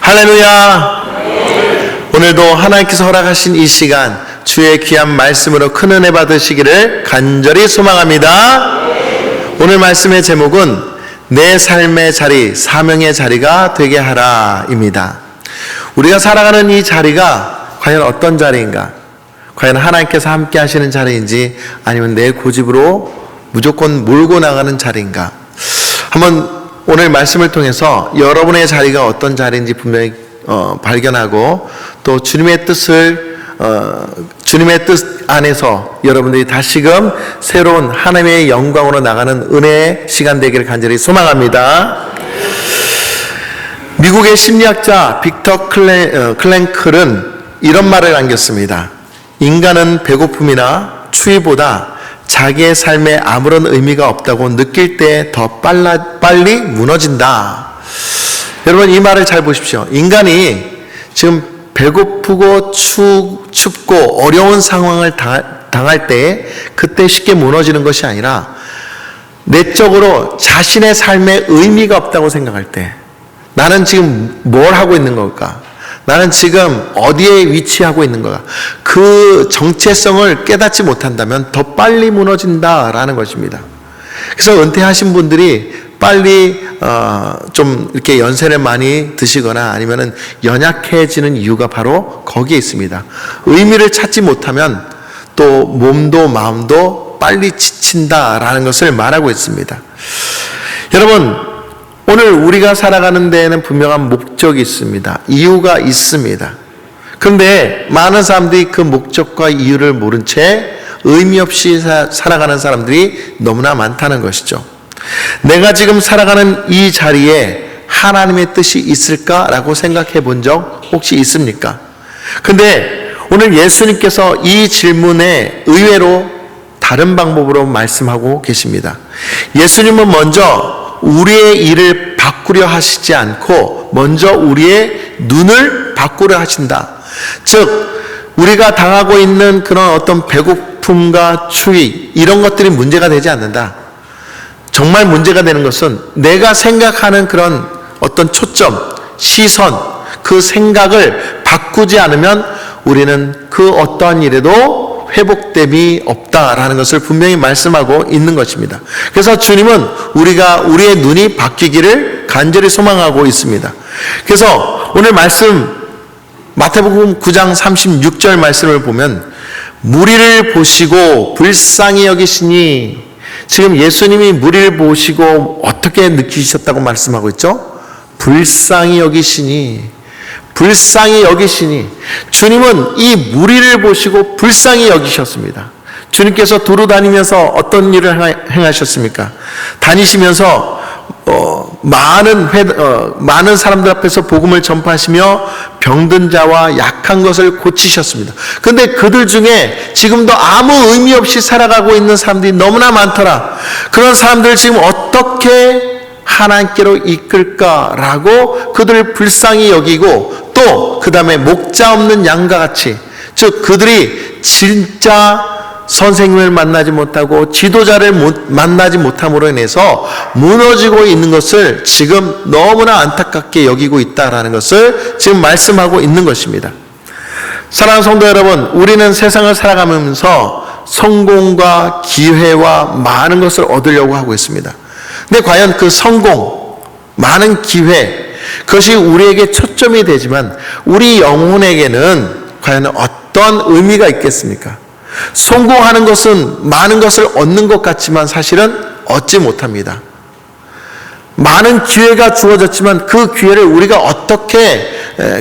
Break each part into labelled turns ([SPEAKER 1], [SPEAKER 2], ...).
[SPEAKER 1] 할렐루야. 오늘도 하나님께서 허락하신 이 시간 주의 귀한 말씀으로 큰 은혜 받으시기를 간절히 소망합니다. 오늘 말씀의 제목은 내 삶의 자리, 사명의 자리가 되게 하라입니다. 우리가 살아가는 이 자리가 과연 어떤 자리인가? 과연 하나님께서 함께 하시는 자리인지, 아니면 내 고집으로 무조건 몰고 나가는 자리인가? 한번 오늘 말씀을 통해서 여러분의 자리가 어떤 자리인지 분명히 발견하고, 또 주님의 뜻 안에서 여러분들이 다시금 새로운 하나님의 영광으로 나가는 은혜의 시간 되기를 간절히 소망합니다. 미국의 심리학자 빅터 클랭클은 이런 말을 남겼습니다. 인간은 배고픔이나 추위보다 자기의 삶에 아무런 의미가 없다고 느낄 때 더 빨리 무너진다. 여러분, 이 말을 잘 보십시오. 인간이 지금 배고프고 춥고 어려운 상황을 당할 때 그때 쉽게 무너지는 것이 아니라, 내적으로 자신의 삶에 의미가 없다고 생각할 때, 나는 지금 뭘 하고 있는 걸까? 나는 지금 어디에 위치하고 있는 거야? 그 정체성을 깨닫지 못한다면 더 빨리 무너진다라는 것입니다. 그래서 은퇴하신 분들이 빨리 좀 이렇게 연세를 많이 드시거나 아니면은 연약해지는 이유가 바로 거기에 있습니다. 의미를 찾지 못하면 또 몸도 마음도 빨리 지친다라는 것을 말하고 있습니다. 여러분, 오늘 우리가 살아가는 데에는 분명한 목적이 있습니다. 이유가 있습니다. 그런데 많은 사람들이 그 목적과 이유를 모른 채 의미 없이 살아가는 사람들이 너무나 많다는 것이죠. 내가 지금 살아가는 이 자리에 하나님의 뜻이 있을까라고 생각해 본 적 혹시 있습니까? 근데 오늘 예수님께서 이 질문에 의외로 다른 방법으로 말씀하고 계십니다. 예수님은 먼저 우리의 일을 바꾸려 하시지 않고 먼저 우리의 눈을 바꾸려 하신다. 즉, 우리가 당하고 있는 그런 어떤 배고픔과 추위, 이런 것들이 문제가 되지 않는다. 정말 문제가 되는 것은 내가 생각하는 그런 어떤 초점, 시선, 그 생각을 바꾸지 않으면 우리는 그 어떠한 일에도 회복됨이 없다라는 것을 분명히 말씀하고 있는 것입니다. 그래서 주님은 우리의 눈이 바뀌기를 간절히 소망하고 있습니다. 그래서 오늘 말씀 마태복음 9장 36절 말씀을 보면, 무리를 보시고 불쌍히 여기시니, 지금 예수님이 무리를 보시고 어떻게 느끼셨다고 말씀하고 있죠? 불쌍히 여기시니, 불쌍히 여기시니. 주님은 이 무리를 보시고 불쌍히 여기셨습니다. 주님께서 두루 다니면서 어떤 일을 행하셨습니까? 다니시면서 많은 사람들 앞에서 복음을 전파하시며 병든 자와 약한 것을 고치셨습니다. 그런데 그들 중에 지금도 아무 의미 없이 살아가고 있는 사람들이 너무나 많더라. 그런 사람들을 지금 어떻게 하나님께로 이끌까라고 그들을 불쌍히 여기고, 또 그 다음에 목자 없는 양과 같이, 즉 그들이 진짜 선생님을 만나지 못하고 지도자를 만나지 못함으로 인해서 무너지고 있는 것을 지금 너무나 안타깝게 여기고 있다라는 것을 지금 말씀하고 있는 것입니다. 사랑하는 성도 여러분, 우리는 세상을 살아가면서 성공과 기회와 많은 것을 얻으려고 하고 있습니다. 근데 과연 그 성공, 많은 기회, 그것이 우리에게 초점이 되지만 우리 영혼에게는 과연 어떤 의미가 있겠습니까? 성공하는 것은 많은 것을 얻는 것 같지만 사실은 얻지 못합니다. 많은 기회가 주어졌지만 그 기회를 우리가 어떻게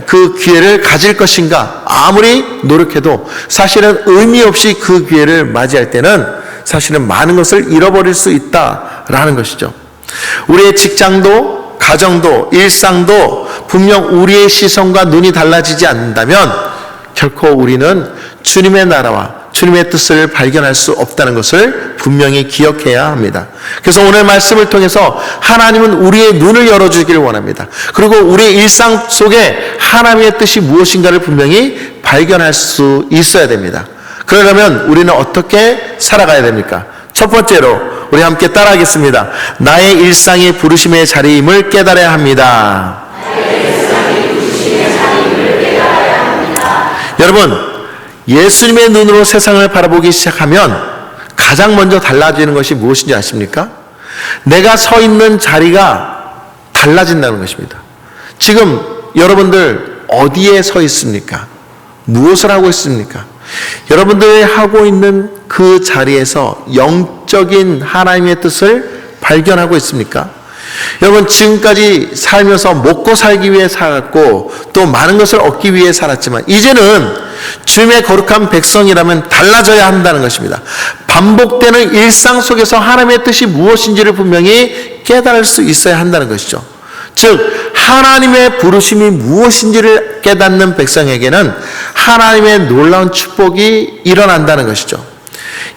[SPEAKER 1] 그 기회를 가질 것인가, 아무리 노력해도 사실은 의미 없이 그 기회를 맞이할 때는 사실은 많은 것을 잃어버릴 수 있다라는 것이죠. 우리의 직장도, 가정도, 일상도 분명 우리의 시선과 눈이 달라지지 않는다면 결코 우리는 주님의 나라와 주님의 뜻을 발견할 수 없다는 것을 분명히 기억해야 합니다. 그래서 오늘 말씀을 통해서 하나님은 우리의 눈을 열어주기를 원합니다. 그리고 우리의 일상 속에 하나님의 뜻이 무엇인가를 분명히 발견할 수 있어야 됩니다. 그러려면 우리는 어떻게 살아가야 됩니까? 첫 번째로 우리 함께 따라하겠습니다. 나의 일상이 부르심의 자리임을 깨달아야 합니다. 나의 일상이 부르심의 여러분, 예수님의 눈으로 세상을 바라보기 시작하면 가장 먼저 달라지는 것이 무엇인지 아십니까? 내가 서 있는 자리가 달라진다는 것입니다. 지금 여러분들 어디에 서 있습니까? 무엇을 하고 있습니까? 여러분들이 하고 있는 그 자리에서 영적인 하나님의 뜻을 발견하고 있습니까? 여러분, 지금까지 살면서 먹고 살기 위해 살았고 또 많은 것을 얻기 위해 살았지만 이제는 주님의 거룩한 백성이라면 달라져야 한다는 것입니다. 반복되는 일상 속에서 하나님의 뜻이 무엇인지를 분명히 깨달을 수 있어야 한다는 것이죠. 즉 하나님의 부르심이 무엇인지를 깨닫는 백성에게는 하나님의 놀라운 축복이 일어난다는 것이죠.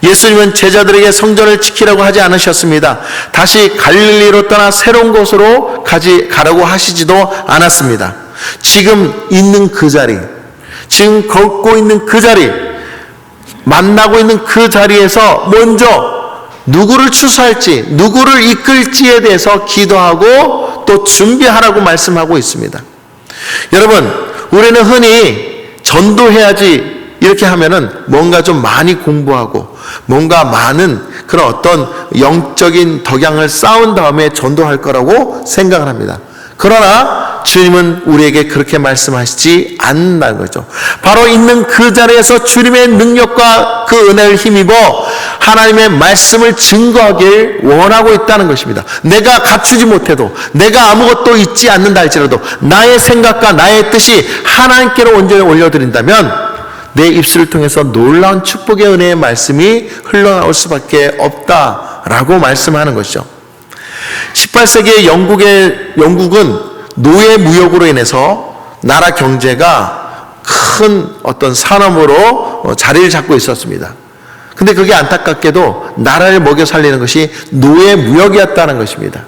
[SPEAKER 1] 예수님은 제자들에게 성전을 지키라고 하지 않으셨습니다. 다시 갈릴리로 떠나 새로운 곳으로 가라고 하시지도 않았습니다. 지금 있는 그 자리, 지금 걷고 있는 그 자리, 만나고 있는 그 자리에서 먼저 누구를 추수할지, 누구를 이끌지에 대해서 기도하고 또 준비하라고 말씀하고 있습니다. 여러분, 우리는 흔히 전도해야지 이렇게 하면은 뭔가 좀 많이 공부하고 뭔가 많은 그런 어떤 영적인 덕양을 쌓은 다음에 전도할 거라고 생각을 합니다. 그러나 주님은 우리에게 그렇게 말씀하시지 않는다는 거죠. 바로 있는 그 자리에서 주님의 능력과 그 은혜를 힘입어 하나님의 말씀을 증거하길 원하고 있다는 것입니다. 내가 갖추지 못해도, 내가 아무것도 있지 않는다 할지라도 나의 생각과 나의 뜻이 하나님께로 온전히 올려드린다면 내 입술을 통해서 놀라운 축복의 은혜의 말씀이 흘러나올 수밖에 없다라고 말씀하는 것이죠. 18세기의 영국은 노예 무역으로 인해서 나라 경제가 큰 어떤 산업으로 자리를 잡고 있었습니다. 근데 그게 안타깝게도 나라를 먹여 살리는 것이 노예 무역이었다는 것입니다.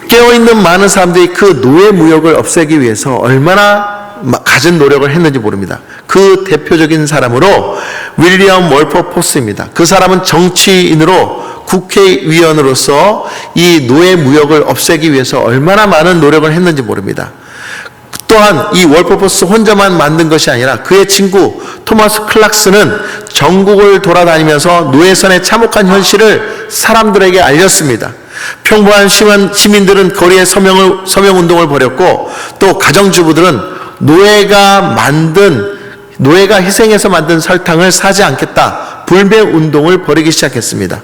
[SPEAKER 1] 깨어있는 많은 사람들이 그 노예 무역을 없애기 위해서 얼마나 갖은 노력을 했는지 모릅니다. 그 대표적인 사람으로 윌리엄 월퍼포스입니다. 그 사람은 정치인으로 국회의원으로서 이 노예 무역을 없애기 위해서 얼마나 많은 노력을 했는지 모릅니다. 또한 이 월퍼포스 혼자만 만든 것이 아니라 그의 친구 토마스 클락스는 전국을 돌아다니면서 노예선의 참혹한 현실을 사람들에게 알렸습니다. 평범한 시민들은 거리에 서명운동을 벌였고 또 가정주부들은 노예가 희생해서 만든 설탕을 사지 않겠다 불매운동을 벌이기 시작했습니다.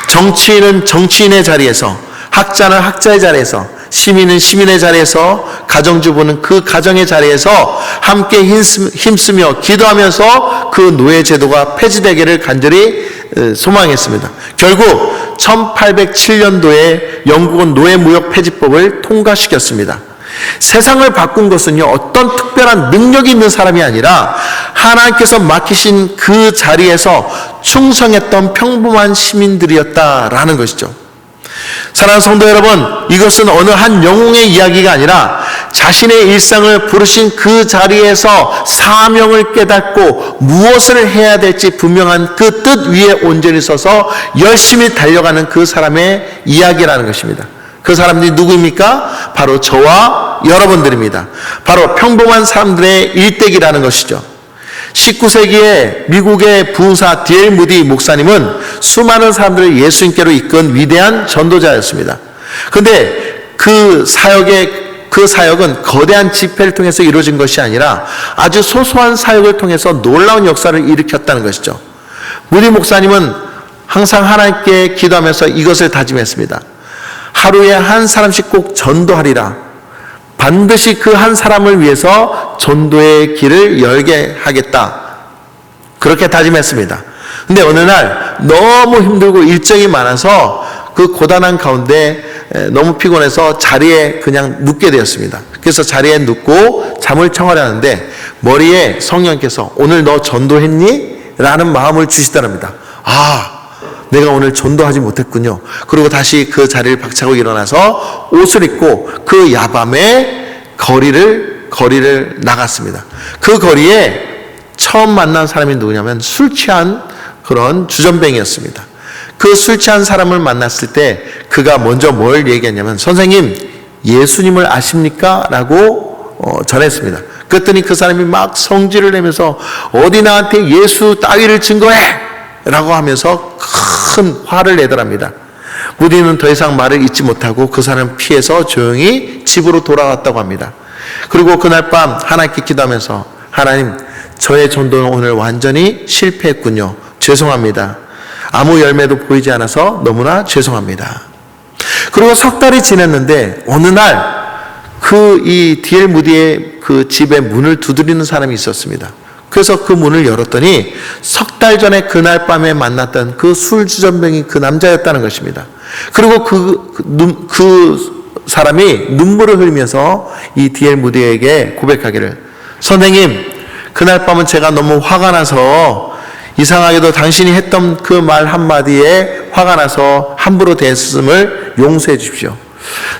[SPEAKER 1] 정치인은 정치인의 자리에서, 학자는 학자의 자리에서, 시민은 시민의 자리에서, 가정주부는 그 가정의 자리에서 함께 힘쓰며 기도하면서 그 노예 제도가 폐지되기를 간절히 소망했습니다. 결국 1807년도에 영국은 노예 무역 폐지법을 통과시켰습니다. 세상을 바꾼 것은요, 어떤 특별한 능력이 있는 사람이 아니라 하나님께서 맡기신 그 자리에서 충성했던 평범한 시민들이었다라는 것이죠. 사랑하는 성도 여러분, 이것은 어느 한 영웅의 이야기가 아니라 자신의 일상을 부르신 그 자리에서 사명을 깨닫고 무엇을 해야 될지 분명한 그 뜻 위에 온전히 서서 열심히 달려가는 그 사람의 이야기라는 것입니다. 그 사람들이 누구입니까? 바로 저와 여러분들입니다. 바로 평범한 사람들의 일대기라는 것이죠. 19세기에 미국의 부흥사 D.L. 무디 목사님은 수많은 사람들을 예수님께로 이끈 위대한 전도자였습니다. 그런데 그 사역은 거대한 집회를 통해서 이루어진 것이 아니라 아주 소소한 사역을 통해서 놀라운 역사를 일으켰다는 것이죠. 무디 목사님은 항상 하나님께 기도하면서 이것을 다짐했습니다. 하루에 한 사람씩 꼭 전도하리라. 반드시 그 한 사람을 위해서 전도의 길을 열게 하겠다. 그렇게 다짐했습니다. 근데 어느 날 너무 힘들고 일정이 많아서 그 고단한 가운데 너무 피곤해서 자리에 그냥 눕게 되었습니다. 그래서 자리에 눕고 잠을 청하려는데 머리에 성령께서 오늘 너 전도했니? 라는 마음을 주시더랍니다. 내가 오늘 전도하지 못했군요. 그리고 다시 그 자리를 박차고 일어나서 옷을 입고 그 야밤에 거리를 나갔습니다. 그 거리에 처음 만난 사람이 누구냐면 술 취한 그런 주전뱅이였습니다. 그 술 취한 사람을 만났을 때 그가 먼저 뭘 얘기했냐면 선생님 예수님을 아십니까? 라고 전했습니다. 그랬더니 그 사람이 막 성질을 내면서 어디 나한테 예수 따위를 증거해! 라고 하면서 큰 화를 내더랍니다. 무디는 더 이상 말을 잇지 못하고 그 사람을 피해서 조용히 집으로 돌아갔다고 합니다. 그리고 그날 밤 하나님께 기도하면서 하나님, 저의 전도는 오늘 완전히 실패했군요. 죄송합니다. 아무 열매도 보이지 않아서 너무나 죄송합니다. 그리고 석 달이 지났는데 어느 날 이 D.L. 무디의 그 집에 문을 두드리는 사람이 있었습니다. 그래서 그 문을 열었더니 석 달 전에 그날 밤에 만났던 그 술주전병이 그 남자였다는 것입니다. 그리고 그 사람이 눈물을 흘리면서 이 D.L. 무디에게 고백하기를, 선생님, 그날 밤은 제가 너무 화가 나서 이상하게도 당신이 했던 그 말 한마디에 화가 나서 함부로 대했음을 용서해 주십시오.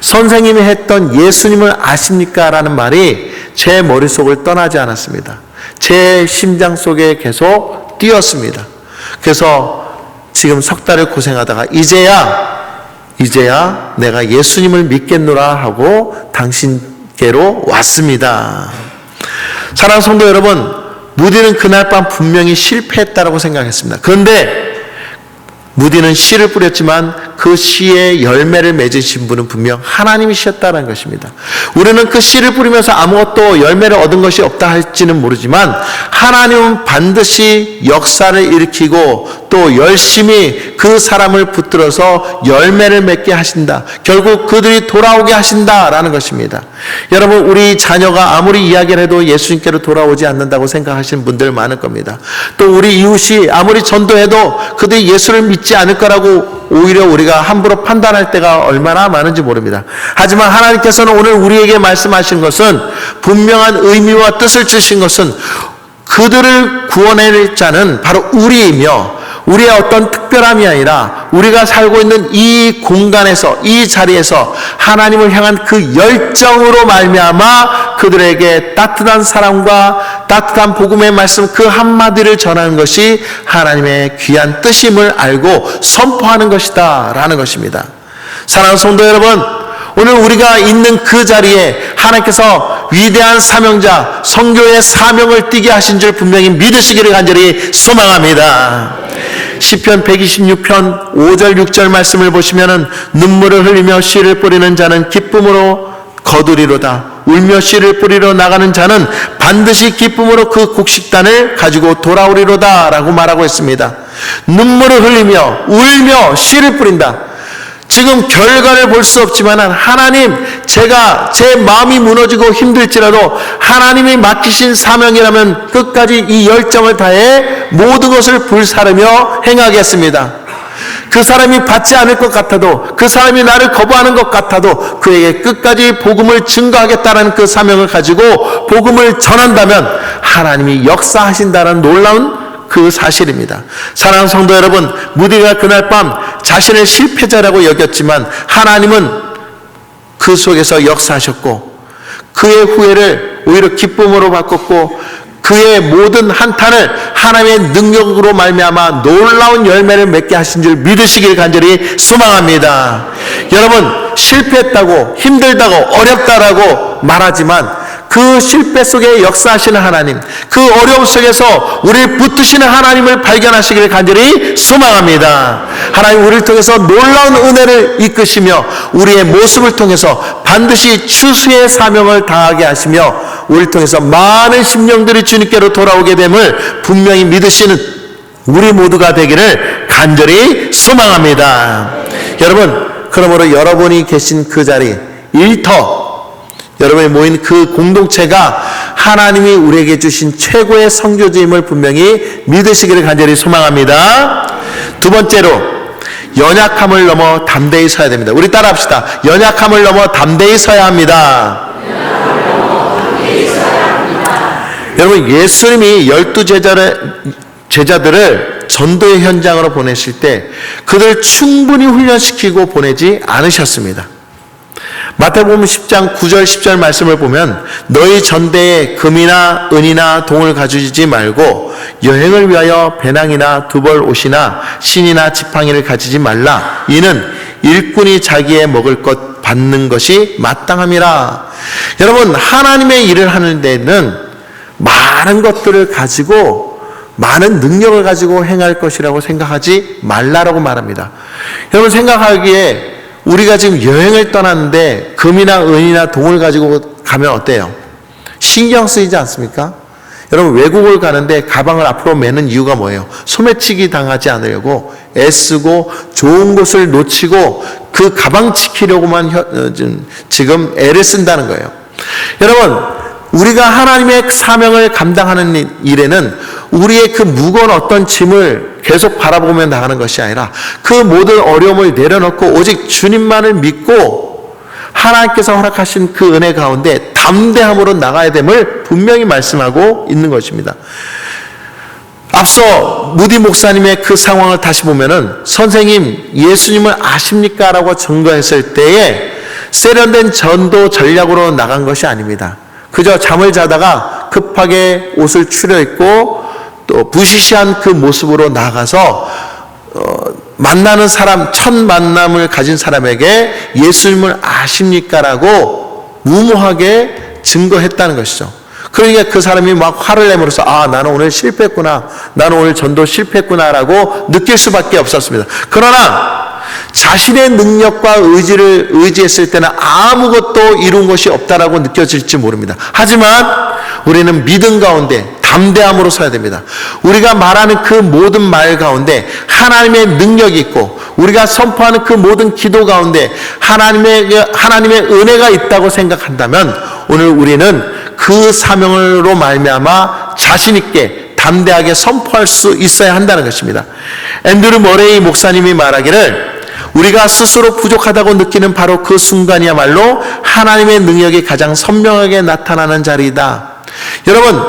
[SPEAKER 1] 선생님이 했던 예수님을 아십니까? 라는 말이 제 머릿속을 떠나지 않았습니다. 제 심장 속에 계속 뛰었습니다. 그래서 지금 석 달을 고생하다가 이제야 내가 예수님을 믿겠노라 하고 당신께로 왔습니다. 사랑하는 성도 여러분, 무디는 그날 밤 분명히 실패했다라고 생각했습니다. 그런데 무디는 씨를 뿌렸지만 그 씨의 열매를 맺으신 분은 분명 하나님이셨다는 것입니다. 우리는 그 씨를 뿌리면서 아무것도 열매를 얻은 것이 없다 할지는 모르지만 하나님은 반드시 역사를 일으키고 또 열심히 그 사람을 붙들어서 열매를 맺게 하신다. 결국 그들이 돌아오게 하신다라는 것입니다. 여러분, 우리 자녀가 아무리 이야기를 해도 예수님께로 돌아오지 않는다고 생각하시는 분들 많을 겁니다. 또 우리 이웃이 아무리 전도해도 그들이 예수를 믿지 않을 거라고 오히려 우리가 함부로 판단할 때가 얼마나 많은지 모릅니다. 하지만 하나님께서는 오늘 우리에게 말씀하신 것은, 분명한 의미와 뜻을 주신 것은 그들을 구원할 자는 바로 우리이며 우리의 어떤 특별함이 아니라 우리가 살고 있는 이 공간에서, 이 자리에서 하나님을 향한 그 열정으로 말미암아 그들에게 따뜻한 사랑과 따뜻한 복음의 말씀 그 한마디를 전하는 것이 하나님의 귀한 뜻임을 알고 선포하는 것이다 라는 것입니다. 사랑하는 성도 여러분, 오늘 우리가 있는 그 자리에 하나님께서 위대한 사명자, 선교의 사명을 띠게 하신 줄 분명히 믿으시기를 간절히 소망합니다. 시편 126편 5절 6절 말씀을 보시면은, 눈물을 흘리며 씨를 뿌리는 자는 기쁨으로 거두리로다. 울며 씨를 뿌리러 나가는 자는 반드시 기쁨으로 그 곡식단을 가지고 돌아오리로다 라고 말하고 있습니다. 눈물을 흘리며 울며 씨를 뿌린다. 지금 결과를 볼 수 없지만 하나님, 제가 제 마음이 무너지고 힘들지라도 하나님이 맡기신 사명이라면 끝까지 이 열정을 다해 모든 것을 불사르며 행하겠습니다. 그 사람이 받지 않을 것 같아도, 그 사람이 나를 거부하는 것 같아도 그에게 끝까지 복음을 증거하겠다는 그 사명을 가지고 복음을 전한다면 하나님이 역사하신다는 놀라운 그 사실입니다. 사랑하는 성도 여러분, 무디가 그날 밤 자신을 실패자라고 여겼지만 하나님은 그 속에서 역사하셨고 그의 후회를 오히려 기쁨으로 바꿨고 그의 모든 한탄을 하나님의 능력으로 말미암아 놀라운 열매를 맺게 하신 줄 믿으시길 간절히 소망합니다. 여러분, 실패했다고, 힘들다고, 어렵다라고 말하지만 그 실패 속에 역사하시는 하나님, 그 어려움 속에서 우리를 붙드시는 하나님을 발견하시기를 간절히 소망합니다. 하나님, 우리를 통해서 놀라운 은혜를 이끄시며 우리의 모습을 통해서 반드시 추수의 사명을 다하게 하시며 우리를 통해서 많은 심령들이 주님께로 돌아오게 됨을 분명히 믿으시는 우리 모두가 되기를 간절히 소망합니다. 여러분, 그러므로 여러분이 계신 그 자리, 일터, 여러분이 모인 그 공동체가 하나님이 우리에게 주신 최고의 선교지임을 분명히 믿으시기를 간절히 소망합니다. 두 번째로, 연약함을 넘어 담대히 서야 됩니다. 우리 따라 합시다. 연약함을 넘어 담대히 서야 합니다. 여러분, 예수님이 12 제자들을 전도의 현장으로 보내실 때 그들 충분히 훈련시키고 보내지 않으셨습니다. 마태복음 10장 9절 10절 말씀을 보면 너희 전대에 금이나 은이나 동을 가지지 말고 여행을 위하여 배낭이나 두벌 옷이나 신이나 지팡이를 가지지 말라. 이는 일꾼이 자기의 먹을 것 받는 것이 마땅함이라. 여러분, 하나님의 일을 하는 데는 많은 것들을 가지고 많은 능력을 가지고 행할 것이라고 생각하지 말라라고 말합니다. 여러분, 생각하기에 우리가 지금 여행을 떠났는데 금이나 은이나 동을 가지고 가면 어때요? 신경 쓰이지 않습니까? 여러분, 외국을 가는데 가방을 앞으로 매는 이유가 뭐예요? 소매치기 당하지 않으려고 애쓰고 좋은 곳을 놓치고 그 가방 지키려고만 지금 애를 쓴다는 거예요. 여러분, 우리가 하나님의 사명을 감당하는 일에는 우리의 그 무거운 어떤 짐을 계속 바라보며 나가는 것이 아니라 그 모든 어려움을 내려놓고 오직 주님만을 믿고 하나님께서 허락하신 그 은혜 가운데 담대함으로 나가야 됨을 분명히 말씀하고 있는 것입니다. 앞서 무디 목사님의 그 상황을 다시 보면은 선생님, 예수님을 아십니까? 라고 증거했을 때에 세련된 전도 전략으로 나간 것이 아닙니다. 그저 잠을 자다가 급하게 옷을 추려입고 또 부시시한 그 모습으로 나가서 만나는 사람, 첫 만남을 가진 사람에게 예수님을 아십니까? 라고 무모하게 증거했다는 것이죠. 그러니까 그 사람이 막 화를 내므로써 나는 오늘 실패했구나, 나는 오늘 전도 실패했구나 라고 느낄 수밖에 없었습니다. 그러나 자신의 능력과 의지를 의지했을 때는 아무것도 이룬 것이 없다라고 느껴질지 모릅니다. 하지만 우리는 믿음 가운데 담대함으로 서야 됩니다. 우리가 말하는 그 모든 말 가운데 하나님의 능력이 있고 우리가 선포하는 그 모든 기도 가운데 하나님의 은혜가 있다고 생각한다면 오늘 우리는 그 사명으로 말미암아 자신 있게 담대하게 선포할 수 있어야 한다는 것입니다. 앤드류 머레이 목사님이 말하기를 우리가 스스로 부족하다고 느끼는 바로 그 순간이야말로 하나님의 능력이 가장 선명하게 나타나는 자리이다. 여러분,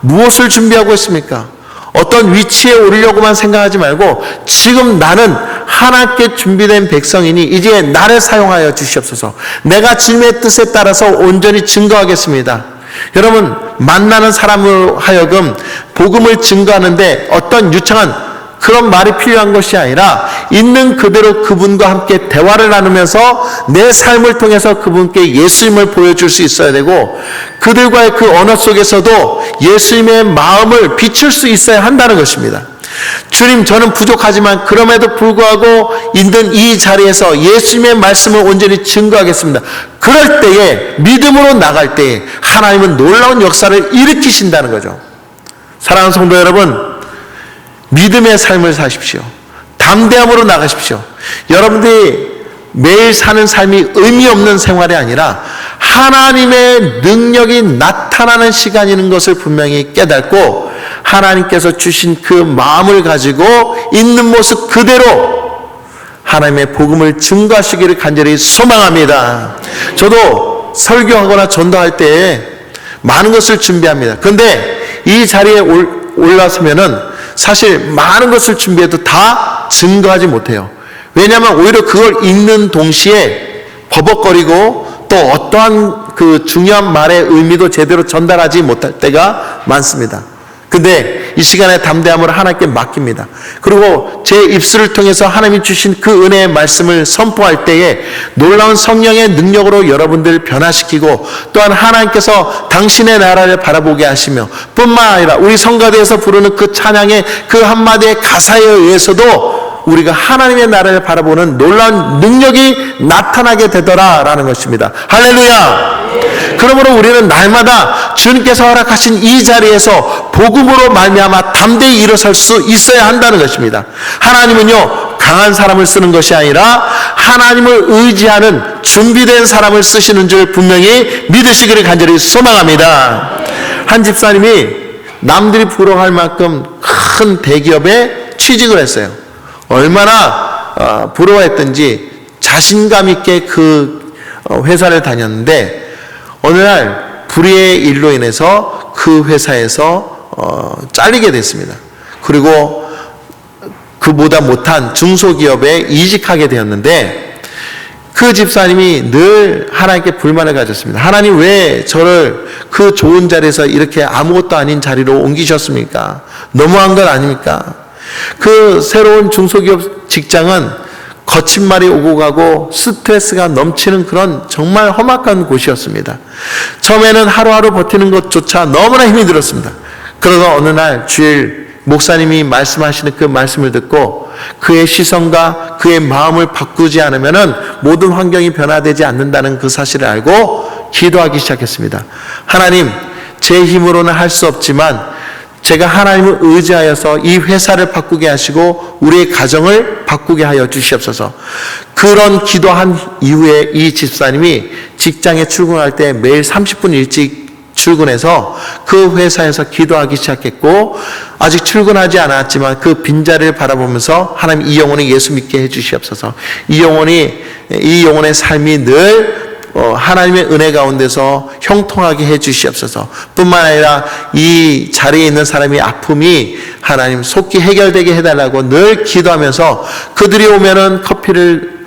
[SPEAKER 1] 무엇을 준비하고 있습니까? 어떤 위치에 오르려고만 생각하지 말고 지금 나는 하나님께 준비된 백성이니 이제 나를 사용하여 주시옵소서. 내가 주님의 뜻에 따라서 온전히 증거하겠습니다. 여러분, 만나는 사람으로 하여금 복음을 증거하는데 어떤 유창한 그런 말이 필요한 것이 아니라 있는 그대로 그분과 함께 대화를 나누면서 내 삶을 통해서 그분께 예수님을 보여줄 수 있어야 되고 그들과의 그 언어 속에서도 예수님의 마음을 비출 수 있어야 한다는 것입니다. 주님, 저는 부족하지만 그럼에도 불구하고 있는 이 자리에서 예수님의 말씀을 온전히 증거하겠습니다. 그럴 때에 믿음으로 나갈 때에 하나님은 놀라운 역사를 일으키신다는 거죠. 사랑하는 성도 여러분, 믿음의 삶을 사십시오. 담대함으로 나가십시오. 여러분들이 매일 사는 삶이 의미 없는 생활이 아니라 하나님의 능력이 나타나는 시간이는 것을 분명히 깨닫고 하나님께서 주신 그 마음을 가지고 있는 모습 그대로 하나님의 복음을 증거하시기를 간절히 소망합니다. 저도 설교하거나 전도할 때에 많은 것을 준비합니다. 그런데 이 자리에 올라서면은 사실 많은 것을 준비해도 다 증거하지 못해요. 왜냐하면 오히려 그걸 읽는 동시에 버벅거리고 또 어떠한 그 중요한 말의 의미도 제대로 전달하지 못할 때가 많습니다. 근데 이 시간에 담대함을 하나님께 맡깁니다. 그리고 제 입술을 통해서 하나님이 주신 그 은혜의 말씀을 선포할 때에 놀라운 성령의 능력으로 여러분들을 변화시키고 또한 하나님께서 당신의 나라를 바라보게 하시며 뿐만 아니라 우리 성가대에서 부르는 그 찬양의 그 한마디의 가사에 의해서도 우리가 하나님의 나라를 바라보는 놀라운 능력이 나타나게 되더라라는 것입니다. 할렐루야! 그러므로 우리는 날마다 주님께서 허락하신 이 자리에서 복음으로 말미암아 담대히 일어설 수 있어야 한다는 것입니다. 하나님은요, 강한 사람을 쓰는 것이 아니라 하나님을 의지하는 준비된 사람을 쓰시는 줄 분명히 믿으시기를 간절히 소망합니다. 한 집사님이 남들이 부러워할 만큼 큰 대기업에 취직을 했어요. 얼마나 부러워했던지 자신감 있게 그 회사를 다녔는데 어느 날 불의의 일로 인해서 그 회사에서 잘리게 됐습니다. 그리고 그보다 못한 중소기업에 이직하게 되었는데 그 집사님이 늘 하나님께 불만을 가졌습니다. 하나님 왜 저를 그 좋은 자리에서 이렇게 아무것도 아닌 자리로 옮기셨습니까? 너무한 것 아닙니까? 그 새로운 중소기업 직장은 거친 말이 오고 가고 스트레스가 넘치는 그런 정말 험악한 곳이었습니다. 처음에는 하루하루 버티는 것조차 너무나 힘이 들었습니다. 그러다 어느 날 주일 목사님이 말씀하시는 그 말씀을 듣고 그의 시선과 그의 마음을 바꾸지 않으면 모든 환경이 변화되지 않는다는 그 사실을 알고 기도하기 시작했습니다. 하나님, 제 힘으로는 할 수 없지만 제가 하나님을 의지하여서 이 회사를 바꾸게 하시고 우리의 가정을 바꾸게 하여 주시옵소서. 그런 기도한 이후에 이 집사님이 직장에 출근할 때 매일 30분 일찍 출근해서 그 회사에서 기도하기 시작했고, 아직 출근하지 않았지만 그 빈자리를 바라보면서 하나님 이 영혼이 예수 믿게 해주시옵소서. 이 영혼의 삶이 늘 하나님의 은혜 가운데서 형통하게 해주시옵소서. 뿐만 아니라 이 자리에 있는 사람의 아픔이 하나님 속히 해결되게 해달라고 늘 기도하면서 그들이 오면은 커피를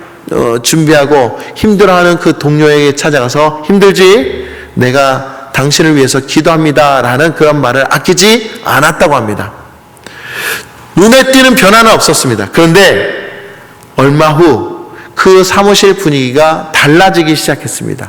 [SPEAKER 1] 준비하고 힘들어하는 그 동료에게 찾아가서 힘들지? 내가 당신을 위해서 기도합니다 라는 그런 말을 아끼지 않았다고 합니다. 눈에 띄는 변화는 없었습니다. 그런데 얼마 후 그 사무실 분위기가 달라지기 시작했습니다.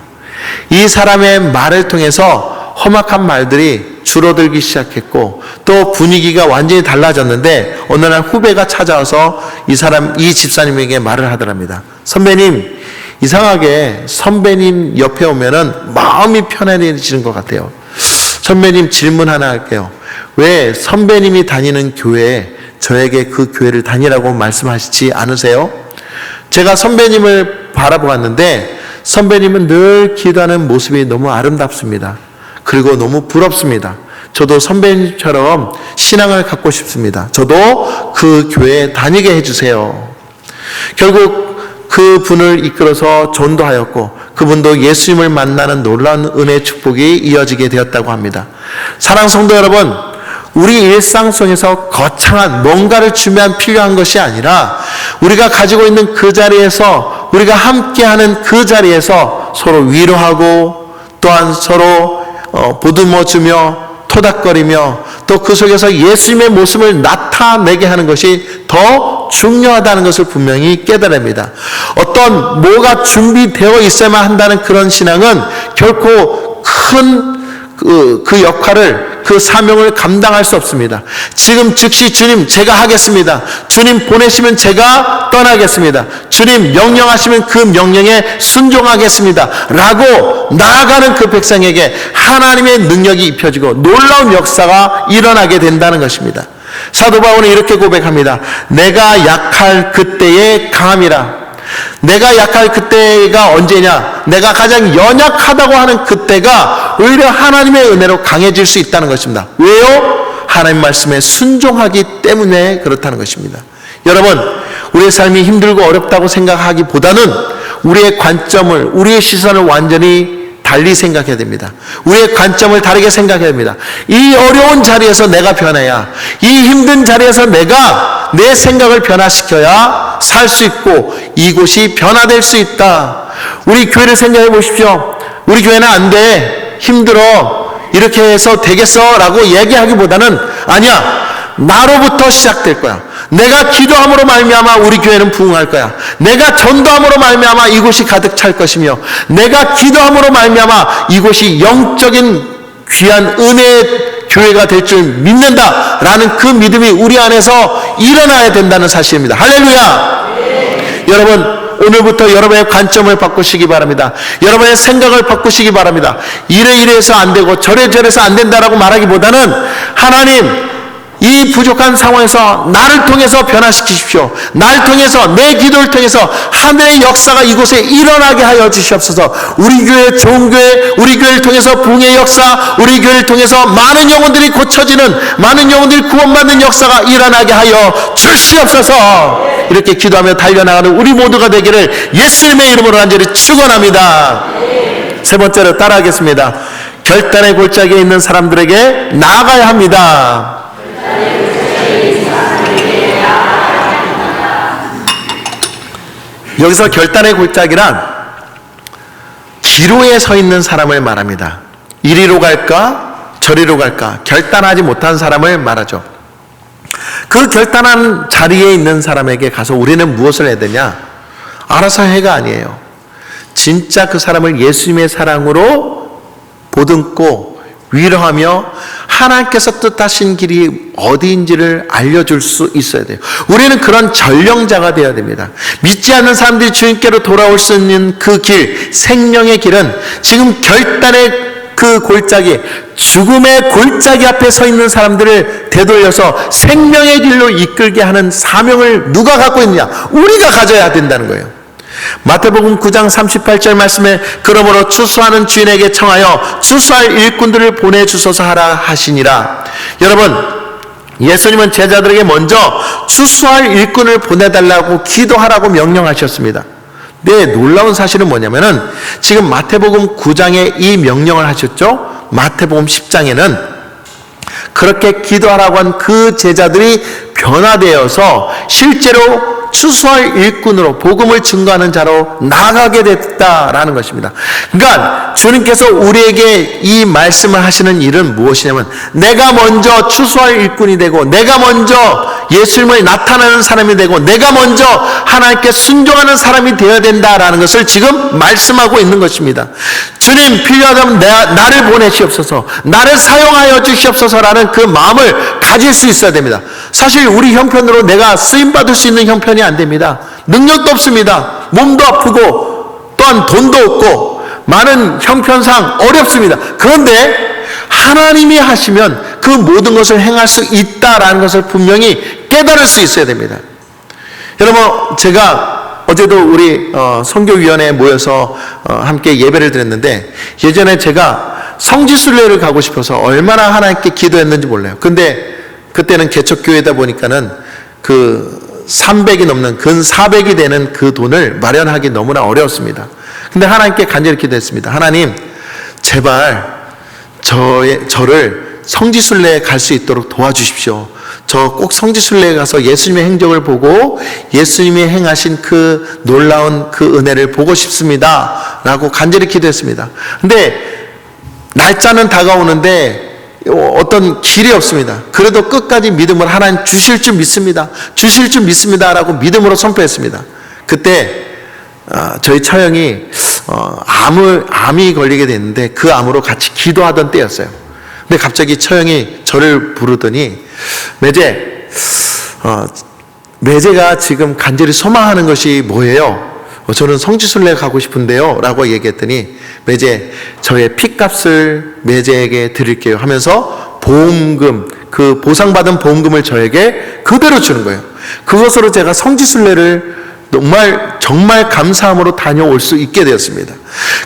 [SPEAKER 1] 이 사람의 말을 통해서 험악한 말들이 줄어들기 시작했고 또 분위기가 완전히 달라졌는데 어느 날 후배가 찾아와서 이 집사님에게 말을 하더랍니다. 선배님, 이상하게 선배님 옆에 오면은 마음이 편안해지는 것 같아요. 선배님, 질문 하나 할게요. 왜 선배님이 다니는 교회에 저에게 그 교회를 다니라고 말씀하시지 않으세요? 제가 선배님을 바라보았는데 선배님은 늘 기도하는 모습이 너무 아름답습니다. 그리고 너무 부럽습니다. 저도 선배님처럼 신앙을 갖고 싶습니다. 저도 그 교회에 다니게 해주세요. 결국 그 분을 이끌어서 전도하였고 그분도 예수님을 만나는 놀라운 은혜의 축복이 이어지게 되었다고 합니다. 사랑하는 성도 여러분, 우리 일상 속에서 거창한 뭔가를 주면 필요한 것이 아니라 우리가 가지고 있는 그 자리에서, 우리가 함께하는 그 자리에서 서로 위로하고 또한 서로 보듬어주며 토닥거리며 또 그 속에서 예수님의 모습을 나타내게 하는 것이 더 중요하다는 것을 분명히 깨달습니다. 어떤 뭐가 준비되어 있어야만 한다는 그런 신앙은 결코 큰 그 역할을, 그 사명을 감당할 수 없습니다. 지금 즉시 주님 제가 하겠습니다. 주님 보내시면 제가 떠나겠습니다. 주님 명령하시면 그 명령에 순종하겠습니다 라고 나아가는 그 백성에게 하나님의 능력이 입혀지고 놀라운 역사가 일어나게 된다는 것입니다. 사도 바울은 이렇게 고백합니다. 내가 약할 그때에 강함이라. 내가 약할 그때가 언제냐? 내가 가장 연약하다고 하는 그때가 오히려 하나님의 은혜로 강해질 수 있다는 것입니다. 왜요? 하나님 말씀에 순종하기 때문에 그렇다는 것입니다. 여러분, 우리의 삶이 힘들고 어렵다고 생각하기보다는 우리의 관점을, 우리의 시선을 완전히 달리 생각해야 됩니다. 우리의 관점을 다르게 생각해야 됩니다. 이 어려운 자리에서 내가 변해야, 이 힘든 자리에서 내가 내 생각을 변화시켜야 살 수 있고 이곳이 변화될 수 있다. 우리 교회를 생각해 보십시오. 우리 교회는 안 돼, 힘들어, 이렇게 해서 되겠어 라고 얘기하기보다는 아니야, 나로부터 시작될 거야. 내가 기도함으로 말미암아 우리 교회는 부흥할 거야. 내가 전도함으로 말미암아 이곳이 가득 찰 것이며 내가 기도함으로 말미암아 이곳이 영적인 귀한 은혜의 교회가 될 줄 믿는다라는 그 믿음이 우리 안에서 일어나야 된다는 사실입니다. 할렐루야! 여러분, 오늘부터 여러분의 관점을 바꾸시기 바랍니다. 여러분의 생각을 바꾸시기 바랍니다. 이래서 안 되고 저래서 안 된다라고 말하기보다는 하나님, 이 부족한 상황에서 나를 통해서 변화시키십시오. 나를 통해서, 내 기도를 통해서 하늘의 역사가 이곳에 일어나게 하여 주시옵소서. 우리 교회 좋은 교회, 우리 교회를 통해서 부흥의 역사, 우리 교회를 통해서 많은 영혼들이 고쳐지는, 많은 영혼들이 구원받는 역사가 일어나게 하여 주시옵소서. 이렇게 기도하며 달려나가는 우리 모두가 되기를 예수님의 이름으로 간절히 축원합니다. 세 번째로 따라하겠습니다. 결단의 골짜기에 있는 사람들에게 나아가야 합니다. 여기서 결단의 골짜기란 기로에 서 있는 사람을 말합니다. 이리로 갈까 저리로 갈까 결단하지 못한 사람을 말하죠. 그 결단한 자리에 있는 사람에게 가서 우리는 무엇을 해야 되냐? 알아서 해가 아니에요. 진짜 그 사람을 예수님의 사랑으로 보듬고 위로하며 하나님께서 뜻하신 길이 어디인지를 알려줄 수 있어야 돼요. 우리는 그런 전령자가 되어야 됩니다. 믿지 않는 사람들이 주님께로 돌아올 수 있는 그 길, 생명의 길은 지금 결단의 그 골짜기, 죽음의 골짜기 앞에 서 있는 사람들을 되돌려서 생명의 길로 이끌게 하는 사명을 누가 갖고 있느냐? 우리가 가져야 된다는 거예요. 마태복음 9장 38절 말씀에 그러므로 추수하는 주인에게 청하여 추수할 일꾼들을 보내주소서 하라 하시니라. 여러분, 예수님은 제자들에게 먼저 추수할 일꾼을 보내달라고 기도하라고 명령하셨습니다. 네, 놀라운 사실은 뭐냐면은 지금 마태복음 9장에 이 명령을 하셨죠. 마태복음 10장에는 그렇게 기도하라고 한 그 제자들이 변화되어서 실제로 추수할 일꾼으로 복음을 증거하는 자로 나아가게 됐다라는 것입니다. 그러니까 주님께서 우리에게 이 말씀을 하시는 일은 무엇이냐면 내가 먼저 추수할 일꾼이 되고 내가 먼저 예수님을 나타내는 사람이 되고 내가 먼저 하나님께 순종하는 사람이 되어야 된다라는 것을 지금 말씀하고 있는 것입니다. 주님, 필요하다면 나를 보내시옵소서, 나를 사용하여 주시옵소서라는 그 마음을 가질 수 있어야 됩니다. 사실 우리 형편으로 내가 쓰임받을 수 있는 형편이 안 됩니다. 능력도 없습니다. 몸도 아프고 또한 돈도 없고 많은 형편상 어렵습니다. 그런데 하나님이 하시면 그 모든 것을 행할 수 있다라는 것을 분명히 깨달을 수 있어야 됩니다. 여러분, 제가 어제도 우리 선교위원회에 모여서 함께 예배를 드렸는데 예전에 제가 성지순례를 가고 싶어서 얼마나 하나님께 기도했는지 몰라요. 근데 그때는 개척교회다 보니까는 그 300이 넘는 근 400이 되는 그 돈을 마련하기 너무나 어려웠습니다. 근데 하나님께 간절히 기도했습니다. 하나님, 제발 저를 성지순례에 갈 수 있도록 도와주십시오. 저 꼭 성지순례에 가서 예수님의 행적을 보고 예수님이 행하신 그 놀라운 그 은혜를 보고 싶습니다 라고 간절히 기도했습니다. 근데 날짜는 다가오는데 어떤 길이 없습니다. 그래도 끝까지 믿음으로 하나님 주실 줄 믿습니다, 주실 줄 믿습니다 라고 믿음으로 선포했습니다. 그때 저희 처형이 암이 걸리게 됐는데 그 암으로 같이 기도하던 때였어요. 근데 갑자기 처형이 저를 부르더니 매제가 지금 간절히 소망하는 것이 뭐예요? 저는 성지순례 가고 싶은데요 라고 얘기했더니 매제, 저의 핏값을 매제에게 드릴게요 하면서 보험금, 그 보상받은 보험금을 저에게 그대로 주는 거예요. 그것으로 제가 성지순례를 정말 감사함으로 다녀올 수 있게 되었습니다.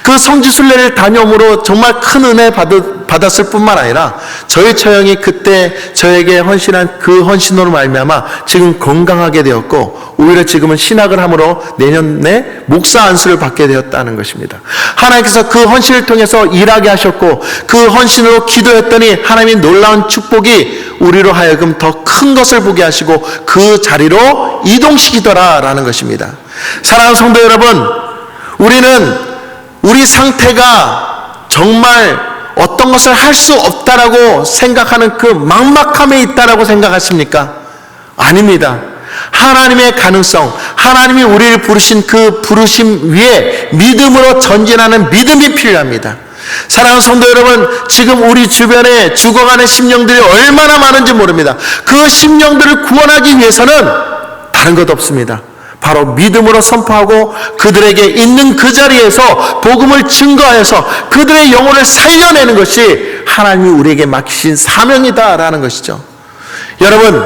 [SPEAKER 1] 그 성지순례를 다녀옴으로 정말 큰 은혜 받았을 뿐만 아니라 저희 처형이 그때 저에게 헌신한 그 헌신으로 말미암아 지금 건강하게 되었고 오히려 지금은 신학을 함으로 내년에 목사 안수를 받게 되었다는 것입니다. 하나님께서 그 헌신을 통해서 일하게 하셨고 그 헌신으로 기도했더니 하나님이 놀라운 축복이 우리로 하여금 더 큰 것을 보게 하시고 그 자리로 이동시키더라라는 것입니다. 사랑하는 성도 여러분, 우리는 우리 상태가 정말 어떤 것을 할 수 없다라고 생각하는 그 막막함에 있다라고 생각하십니까? 아닙니다. 하나님의 가능성, 하나님이 우리를 부르신 그 부르심 위에 믿음으로 전진하는 믿음이 필요합니다. 사랑하는 성도 여러분, 지금 우리 주변에 죽어가는 심령들이 얼마나 많은지 모릅니다. 그 심령들을 구원하기 위해서는 다른 것 없습니다. 바로 믿음으로 선포하고 그들에게 있는 그 자리에서 복음을 증거하여서 그들의 영혼을 살려내는 것이 하나님이 우리에게 맡기신 사명이다라는 것이죠. 여러분,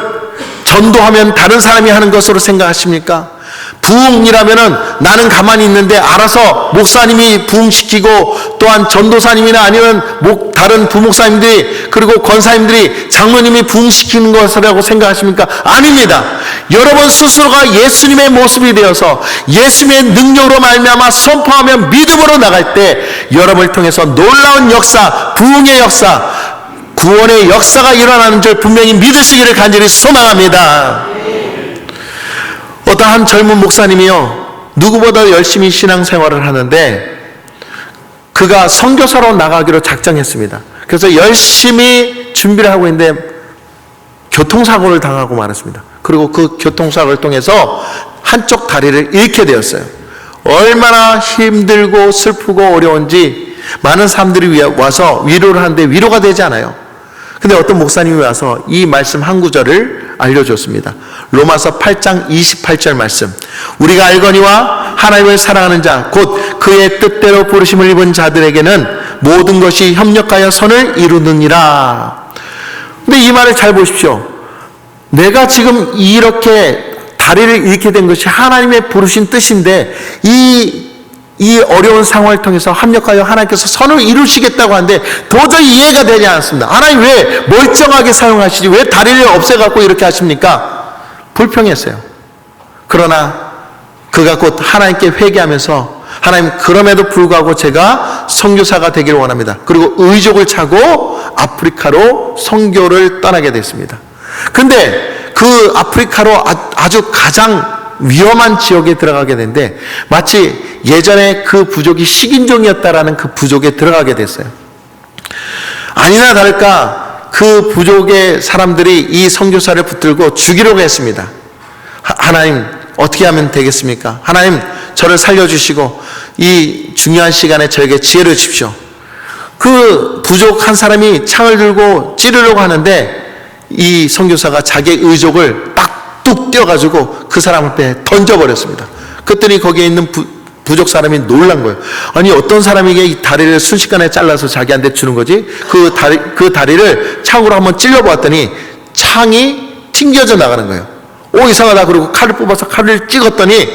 [SPEAKER 1] 전도하면 다른 사람이 하는 것으로 생각하십니까? 부흥이라면은 나는 가만히 있는데 알아서 목사님이 부흥시키고 또한 전도사님이나 아니면 다른 부목사님들이 그리고 권사님들이 장로님이 부흥시키는 것이라고 생각하십니까? 아닙니다. 여러분 스스로가 예수님의 모습이 되어서 예수님의 능력으로 말미암아 선포하며 믿음으로 나갈 때 여러분을 통해서 놀라운 역사, 부흥의 역사, 구원의 역사가 일어나는 줄 분명히 믿으시기를 간절히 소망합니다. 어떤 한 젊은 목사님이요, 누구보다 열심히 신앙생활을 하는데 그가 선교사로 나가기로 작정했습니다. 그래서 열심히 준비를 하고 있는데 교통사고를 당하고 말았습니다. 그리고 그 교통사고를 통해서 한쪽 다리를 잃게 되었어요. 얼마나 힘들고 슬프고 어려운지 많은 사람들이 와서 위로를 하는데 위로가 되지 않아요. 근데 어떤 목사님이 와서 이 말씀 한 구절을 알려줬습니다. 로마서 8장 28절 말씀. 우리가 알거니와 하나님을 사랑하는 자 곧 그의 뜻대로 부르심을 입은 자들에게는 모든 것이 협력하여 선을 이루느니라. 근데 이 말을 잘 보십시오. 내가 지금 이렇게 다리를 잃게 된 것이 하나님의 부르신 뜻인데 이 어려운 상황을 통해서 합력하여 하나님께서 선을 이루시겠다고 하는데 도저히 이해가 되지 않습니다. 하나님 왜 멀쩡하게 사용하시지? 왜 다리를 없애갖고 이렇게 하십니까? 불평했어요. 그러나 그가 곧 하나님께 회개하면서 하나님 그럼에도 불구하고 제가 선교사가 되기를 원합니다. 그리고 의족을 차고 아프리카로 선교를 떠나게 됐습니다. 근데 그 아프리카로 아주 가장 위험한 지역에 들어가게 됐는데 마치 예전에 그 부족이 식인종이었다라는 그 부족에 들어가게 됐어요. 아니나 다를까 그 부족의 사람들이 이 선교사를 붙들고 죽이려고 했습니다. 하나님 어떻게 하면 되겠습니까? 하나님 저를 살려주시고 이 중요한 시간에 저에게 지혜를 주십시오. 그 부족 한 사람이 창을 들고 찌르려고 하는데 이 선교사가 자기의 의족을 딱 뚝 떼어가지고 그 사람 앞에 던져버렸습니다. 그랬더니 거기에 있는 부족 사람이 놀란 거예요. 아니 어떤 사람에게 이 다리를 순식간에 잘라서 자기한테 주는 거지? 그 다리를 창으로 한번 찔러보았더니 창이 튕겨져 나가는 거예요. 오 이상하다. 그리고 칼을 뽑아서 칼을 찍었더니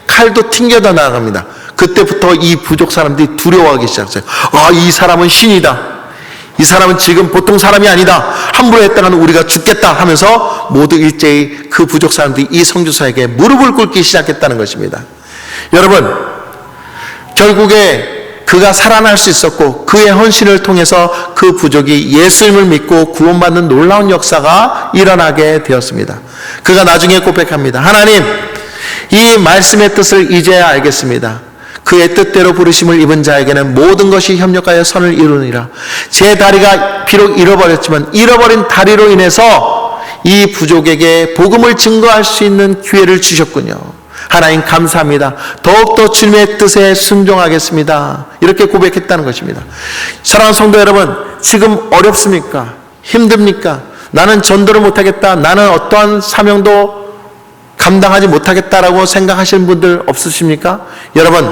[SPEAKER 1] 칼도 튕겨져 나갑니다. 그때부터 이 부족 사람들이 두려워하기 시작했어요. 아, 이 사람은 신이다. 이 사람은 지금 보통 사람이 아니다. 함부로 했다가는 우리가 죽겠다 하면서 모두 일제히 그 부족 사람들이 이 선교사에게 무릎을 꿇기 시작했다는 것입니다. 여러분, 결국에 그가 살아날 수 있었고 그의 헌신을 통해서 그 부족이 예수님을 믿고 구원받는 놀라운 역사가 일어나게 되었습니다. 그가 나중에 고백합니다. 하나님, 이 말씀의 뜻을 이제야 알겠습니다. 그의 뜻대로 부르심을 입은 자에게는 모든 것이 협력하여 선을 이루느니라. 제 다리가 비록 잃어버렸지만 잃어버린 다리로 인해서 이 부족에게 복음을 증거할 수 있는 기회를 주셨군요. 하나님 감사합니다. 더욱더 주님의 뜻에 순종하겠습니다. 이렇게 고백했다는 것입니다. 사랑하는 성도 여러분, 지금 어렵습니까? 힘듭니까? 나는 전도를 못하겠다. 나는 어떠한 사명도 감당하지 못하겠다라고 생각하시는 분들 없으십니까? 여러분,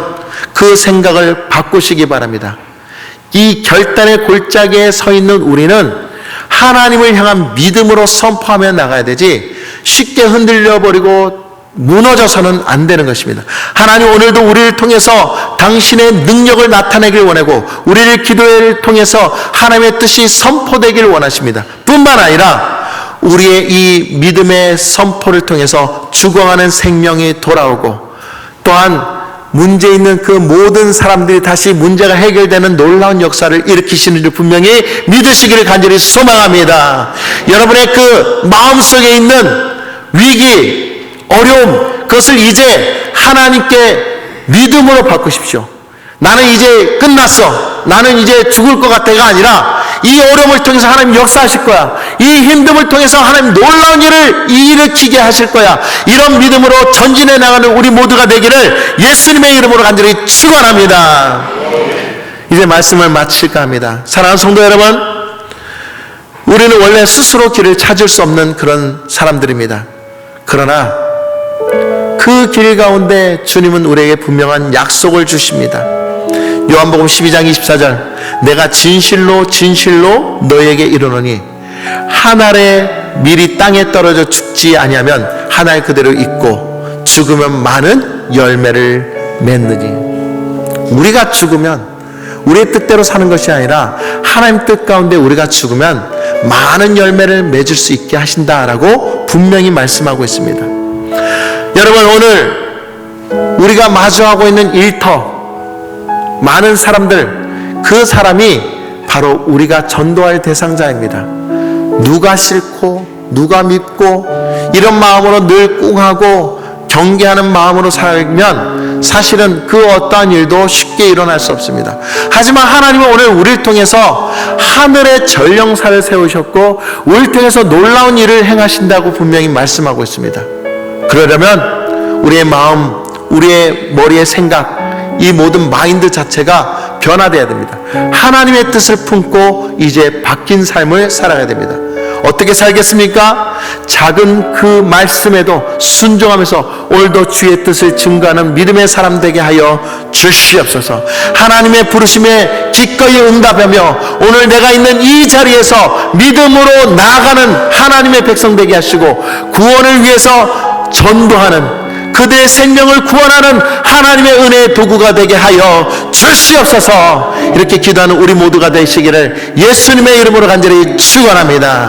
[SPEAKER 1] 그 생각을 바꾸시기 바랍니다. 이 결단의 골짜기에 서 있는 우리는 하나님을 향한 믿음으로 선포하며 나가야 되지 쉽게 흔들려버리고 무너져서는 안 되는 것입니다. 하나님 오늘도 우리를 통해서 당신의 능력을 나타내길 원하고 우리를 기도를 통해서 하나님의 뜻이 선포되길 원하십니다. 뿐만 아니라 우리의 이 믿음의 선포를 통해서 죽어가는 생명이 돌아오고 또한 문제 있는 그 모든 사람들이 다시 문제가 해결되는 놀라운 역사를 일으키시는 줄 분명히 믿으시기를 간절히 소망합니다. 여러분의 그 마음속에 있는 위기, 어려움, 그것을 이제 하나님께 믿음으로 바꾸십시오. 나는 이제 끝났어. 나는 이제 죽을 것 같아가 아니라 이 어려움을 통해서 하나님 역사하실 거야. 이 힘듦을 통해서 하나님 놀라운 일을 일으키게 하실 거야. 이런 믿음으로 전진해 나가는 우리 모두가 되기를 예수님의 이름으로 간절히 축원합니다. 이제 말씀을 마칠까 합니다. 사랑하는 성도 여러분, 우리는 원래 스스로 길을 찾을 수 없는 그런 사람들입니다. 그러나 그 길 가운데 주님은 우리에게 분명한 약속을 주십니다. 요한복음 12장 24절 내가 진실로 진실로 너에게 이르노니 한 알에 밀이 땅에 떨어져 죽지 아니하면 한 알 그대로 있고 죽으면 많은 열매를 맺느니. 우리가 죽으면 우리의 뜻대로 사는 것이 아니라 하나님 뜻 가운데 우리가 죽으면 많은 열매를 맺을 수 있게 하신다라고 분명히 말씀하고 있습니다. 여러분, 오늘 우리가 마주하고 있는 일터 많은 사람들, 그 사람이 바로 우리가 전도할 대상자입니다. 누가 싫고 누가 믿고 이런 마음으로 늘 꿍하고 경계하는 마음으로 살면 사실은 그 어떠한 일도 쉽게 일어날 수 없습니다. 하지만 하나님은 오늘 우리를 통해서 하늘의 전령사를 세우셨고 우리를 통해서 놀라운 일을 행하신다고 분명히 말씀하고 있습니다. 그러려면 우리의 마음, 우리의 머리의 생각, 이 모든 마인드 자체가 변화되어야 됩니다. 하나님의 뜻을 품고 이제 바뀐 삶을 살아야 됩니다. 어떻게 살겠습니까? 작은 그 말씀에도 순종하면서 오늘도 주의 뜻을 증거하는 믿음의 사람 되게 하여 주시옵소서. 하나님의 부르심에 기꺼이 응답하며 오늘 내가 있는 이 자리에서 믿음으로 나아가는 하나님의 백성 되게 하시고 구원을 위해서 전도하는, 그대의 생명을 구원하는 하나님의 은혜의 도구가 되게 하여 주시옵소서. 이렇게 기도하는 우리 모두가 되시기를 예수님의 이름으로 간절히 축원합니다.